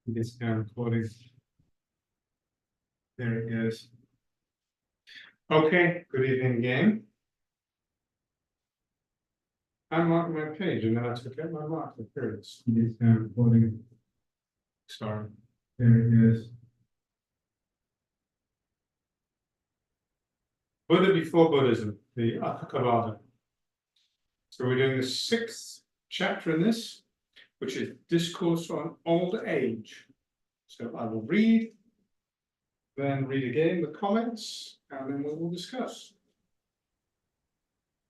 This now recording. There it goes. Okay, good evening again. I'm marking my page and then I took out my marker. Here it is. This now recording. Sorry. There it is. Buddha before Buddhism, the Atthakavagga. So we're doing the 6th chapter in this, which is Discourse on Old Age. So I will read, then read again the comments, and then we will discuss.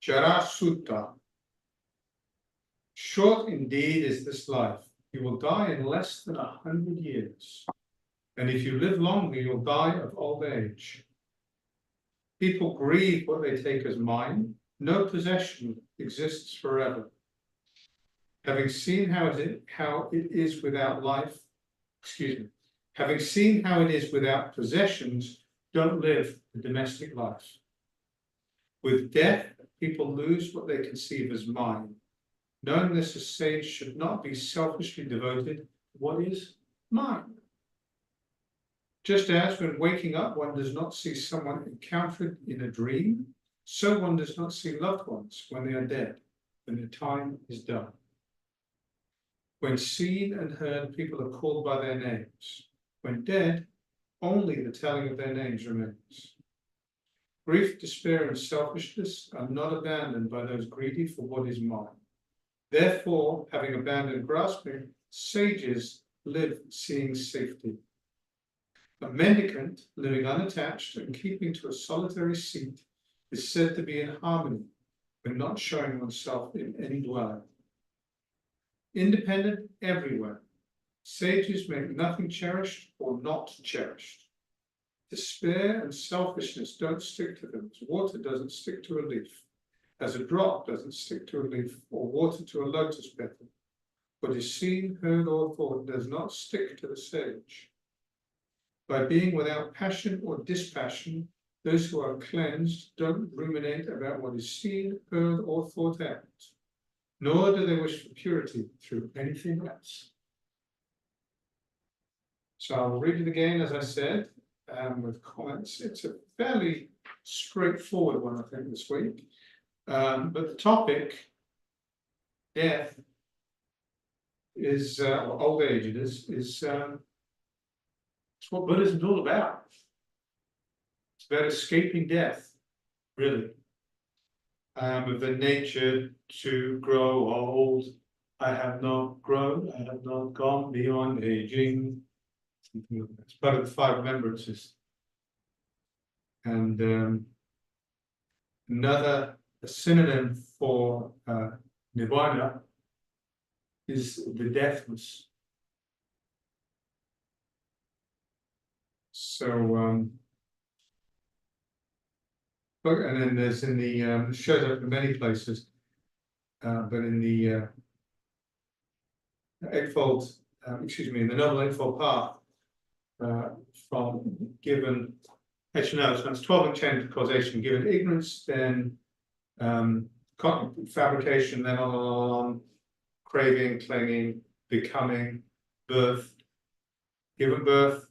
Jara Sutta. Short indeed is this life. You will die in less than 100 years. And if you live longer, you'll die of old age. People grieve what they take as mine. No possession exists forever. Having seen how it is without life, having seen how it is without possessions, don't live the domestic life. With death, people lose what they conceive as mine. Knowing this, a sage should not be selfishly devoted to what is mine. Just as when waking up, one does not see someone encountered in a dream, so one does not see loved ones when they are dead, when their time is done. When seen and heard, people are called by their names. When dead, only the telling of their names remains. Grief, despair, and selfishness are not abandoned by those greedy for what is mine. Therefore, having abandoned grasping, sages live seeing safety. A mendicant, living unattached and keeping to a solitary seat, is said to be in harmony when not showing oneself in any dwelling. Independent everywhere, sages make nothing cherished or not cherished. Despair and selfishness don't stick to them, as water doesn't stick to a leaf, as a drop doesn't stick to a leaf, or water to a lotus petal. What is seen, heard, or thought does not stick to the sage. By being without passion or dispassion, those who are cleansed don't ruminate about what is seen, heard, or thought out, nor do they wish for purity through anything else. So I'll read it again, as I said, with comments. It's a fairly straightforward one, I think, this week. But the topic, death, is, or old age it is it's what Buddhism is all about. It's about escaping death, really. With the nature to grow old. I have not grown, I have not gone beyond aging. Something like that. It's part of the 5 remembrances. And another synonym for nirvana is the deathless. So, and then there's in the, it shows up in many places, but in the Eightfold, in the Noble Eightfold Path, from given, actually no, it's 12 unchained causation, given ignorance, then fabrication, then on, craving, clinging, becoming, birth. Given birth,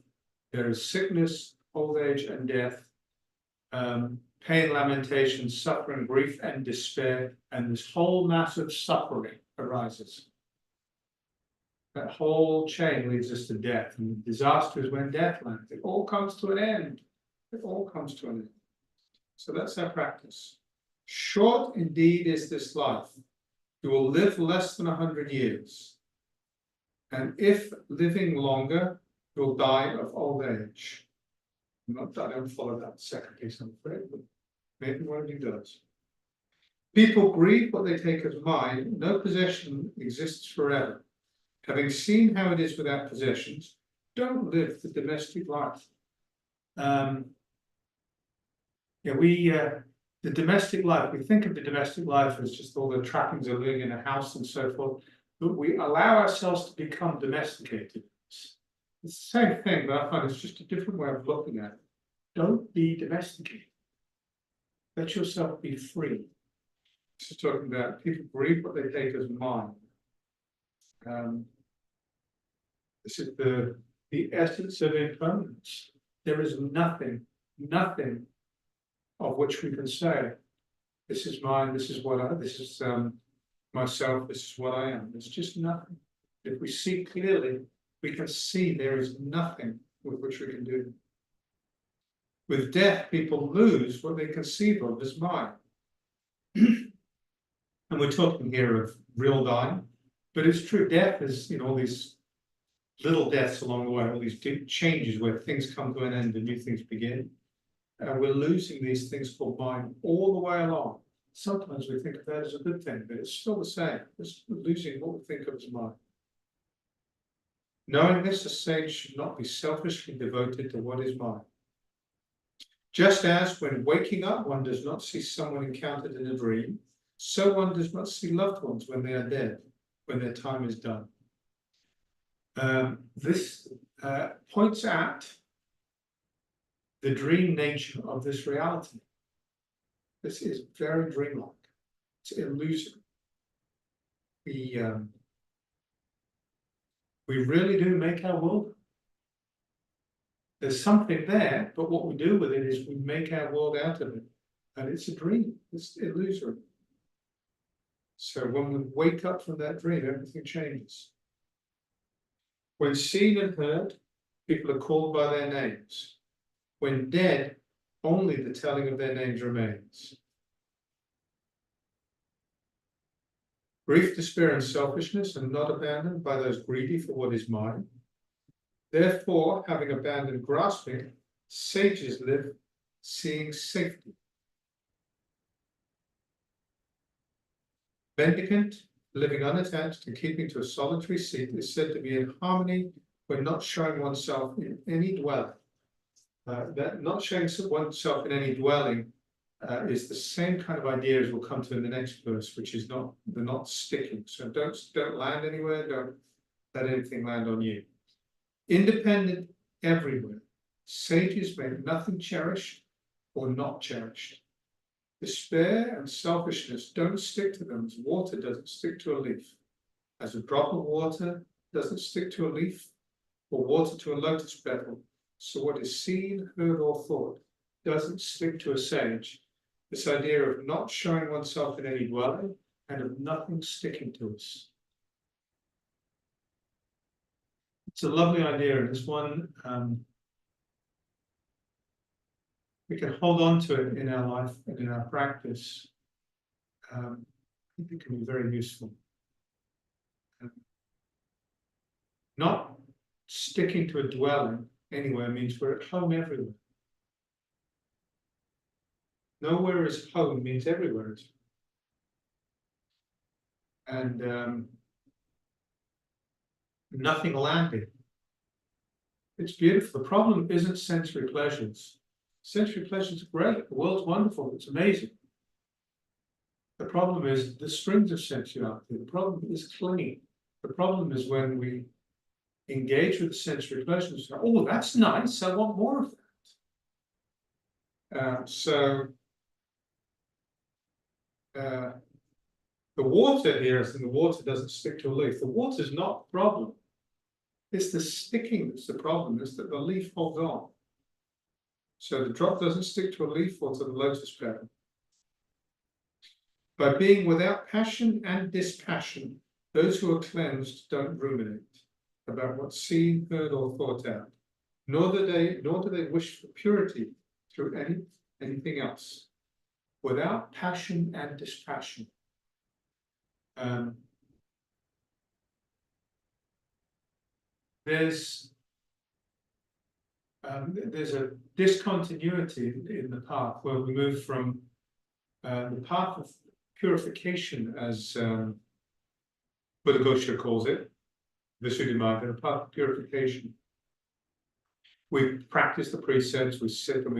there is sickness, old age, and death, pain, lamentation, suffering, grief, and despair, and this whole mass of suffering arises. That whole chain leads us to death, and disaster is when death lands. It all comes to an end. It all comes to an end. So that's our practice. Short indeed is this life. You will live less than 100 years. And if living longer, you'll die of old age. I don't follow that second piece, I'm afraid, but maybe one of you does. People grieve what they take as mine. No possession exists forever. Having seen how it is without possessions, don't live the domestic life. The domestic life, we think of the domestic life as just all the trappings of living in a house and so forth, but we allow ourselves to become domesticated. It's the same thing, but I find it's just a different way of looking at it. Don't be domesticated. Let yourself be free. This is talking about people grieve what they take as mine. This is the essence of impermanence. There is nothing of which we can say, this is mine, this is myself, this is what I am. There's just nothing. If we see clearly, we can see there is nothing with which we can do. With death, people lose what they conceive of as mine. And we're talking here of real dying, but it's true. Death is, all these little deaths along the way, all these deep changes where things come to an end and new things begin. And we're losing these things called mine all the way along. Sometimes we think of that as a good thing, but it's still the same. It's losing what we think of as mine. Knowing this, a sage should not be selfishly devoted to what is mine. Just as when waking up, one does not see someone encountered in a dream, so one does not see loved ones when they are dead, when their time is done. This points at the dream nature of this reality. This is very dreamlike. It's illusory. We really do make our world. There's something there, but what we do with it is we make our world out of it. And it's a dream. It's illusory. So when we wake up from that dream, everything changes. When seen and heard, people are called by their names. When dead, only the telling of their names remains. Grief, despair, and selfishness are not abandoned by those greedy for what is mine. Therefore, having abandoned grasping, sages live seeing safety. Mendicant, living unattached and keeping to a solitary seat, is said to be in harmony when not showing oneself in any dwelling. That not showing oneself in any dwelling is the same kind of idea as we'll come to in the next verse, which is the not sticking. So don't land anywhere, don't let anything land on you. Independent everywhere, sages make nothing cherished or not cherished. Despair and selfishness don't stick to them as water doesn't stick to a leaf. As a drop of water doesn't stick to a leaf, or water to a lotus petal, so what is seen, heard, or thought doesn't stick to a sage. This idea of not showing oneself in any dwelling and of nothing sticking to us. It's a lovely idea, and it's one we can hold on to it in our life and in our practice. I think it can be very useful. Not sticking to a dwelling anywhere means we're at home everywhere. Nowhere is home means everywhere is. And nothing landing. It's beautiful. The problem isn't sensory pleasures. Sensory pleasures are great. The world's wonderful. It's amazing. The problem is the strings of sensuality. The problem is clinging. The problem is when we engage with the sensory pleasures. Oh, that's nice. I want more of that. The water here is that the water doesn't stick to a leaf. The water is not the problem. It's the sticking that's the problem. It's that the leaf holds on. So the drop doesn't stick to a leaf or to the lotus petal. By being without passion and dispassion, those who are cleansed don't ruminate about what's seen, heard, or thought out, nor do they wish for purity through anything else. Without passion and dispassion. There's a discontinuity in the path where we move from the path of purification, as Buddha Gosha calls it, Visuddhimagga, the path of purification. We practice the precepts, we sit and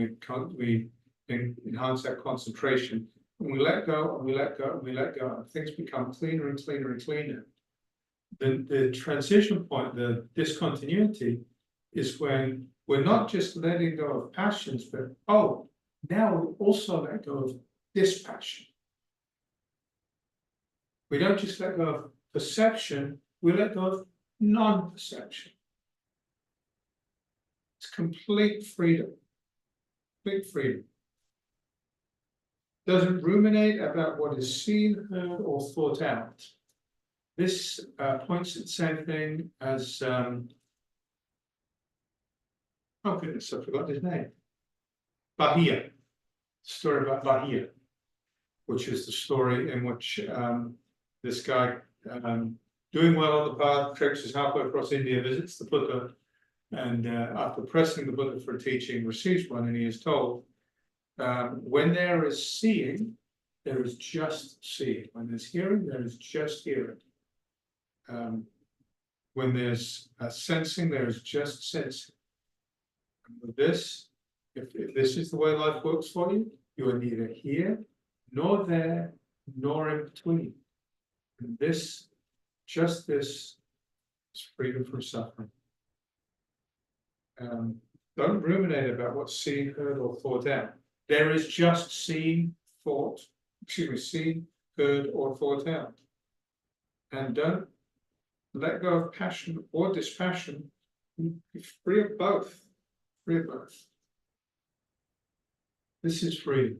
we enhance our concentration, and we let go and we let go and we let go, and things become cleaner and cleaner and cleaner. The transition point, the discontinuity, is when we're not just letting go of passions, but now we also let go of dispassion. We don't just let go of perception, we let go of non-perception. It's complete freedom. Complete freedom. Doesn't ruminate about what is seen, heard, or thought out. This points at the same thing as oh goodness, I forgot his name. Bahia. Story about Bahia, which is the story in which this guy doing well on the path, traipses halfway across India, visits the Buddha, and after pressing the Buddha for a teaching, receives one, and he is told, when there is seeing, there is just seeing. When there's hearing, there is just hearing. When there's sensing, there is just sensing. And with this, if this is the way life works for you, you are neither here, nor there, nor in between. And this, just this, is freedom from suffering. Don't ruminate about what's seen, heard, or thought out. There is just seen, seen, heard, or thought out. And don't let go of passion or dispassion. Be free of both. Free of both. This is freedom.